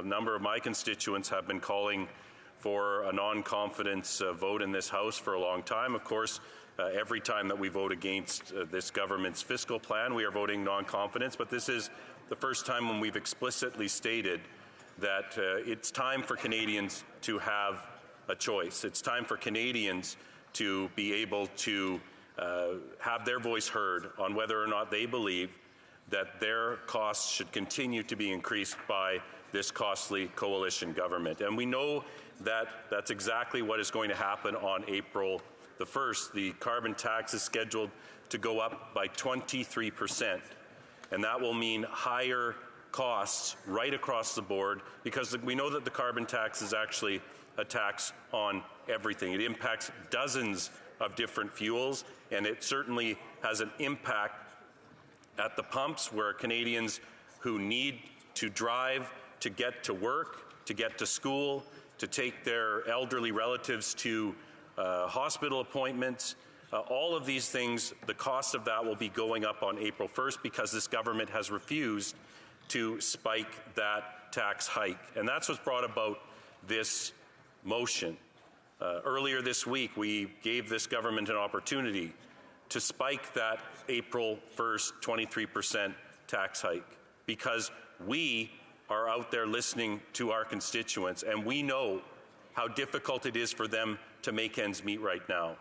A number of my constituents have been calling for a non-confidence vote in this House for a long time. Of course, every time that we vote against this government's fiscal plan, we are voting non-confidence, but this is the first time when we've explicitly stated that it's time for Canadians to have a choice. It's time for Canadians to be able to have their voice heard on whether or not they believe that their costs should continue to be increased by this costly coalition government. And we know that that's exactly what is going to happen on April the 1st. The carbon tax is scheduled to go up by 23%, and that will mean higher costs right across the board, because we know that the carbon tax is actually a tax on everything. It impacts dozens of different fuels, and it certainly has an impact at the pumps, where Canadians who need to drive to get to work, to get to school, to take their elderly relatives to hospital appointments, all of these things, the cost of that will be going up on April 1st because this government has refused to spike that tax hike. And that's what's brought about this motion. Earlier this week, we gave this government an opportunity to spike that April 1st 23% tax hike, because we are out there listening to our constituents, and we know how difficult it is for them to make ends meet right now.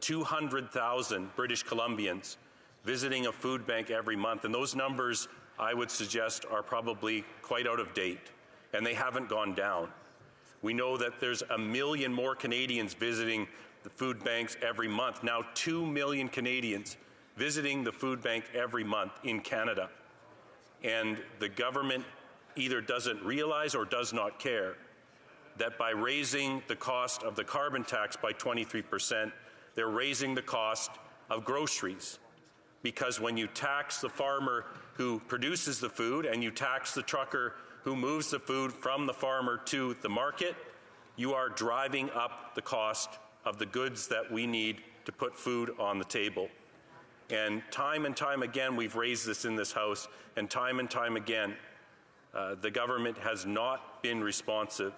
200,000 British Columbians visiting a food bank every month, and those numbers, I would suggest, are probably quite out of date, and they haven't gone down. We know that there's 1 million more Canadians visiting the food banks every month. Now 2 million Canadians visiting the food bank every month in Canada. And the government either doesn't realize or does not care that by raising the cost of the carbon tax by 23%, they're raising the cost of groceries. Because when you tax the farmer who produces the food and you tax the trucker who moves the food from the farmer to the market, you are driving up the cost of the goods that we need to put food on the table. And time again, we've raised this in this House, and time again, the government has not been responsive